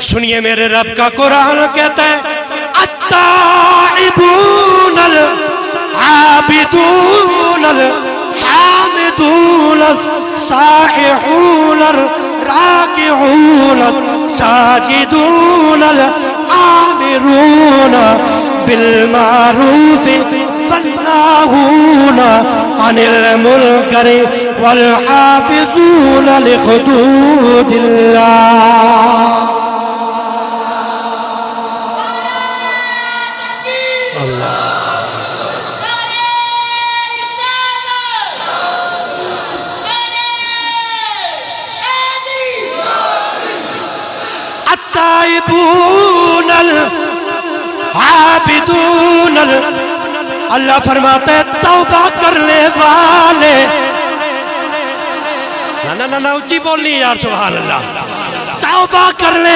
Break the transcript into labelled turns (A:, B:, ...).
A: سنیے میرے رب کا قرآن کہتا ہے التائبون العابدون الحامدون السائحون الراكعون الساجدون الآمرون بالمعروف والناهون عن المنكر والحافظون لحدود الله. التائبون العابدون اللہ فرماتے ہیں توبہ کرنے والے نا اونچی بولنی یار سبحان اللہ توبہ کرنے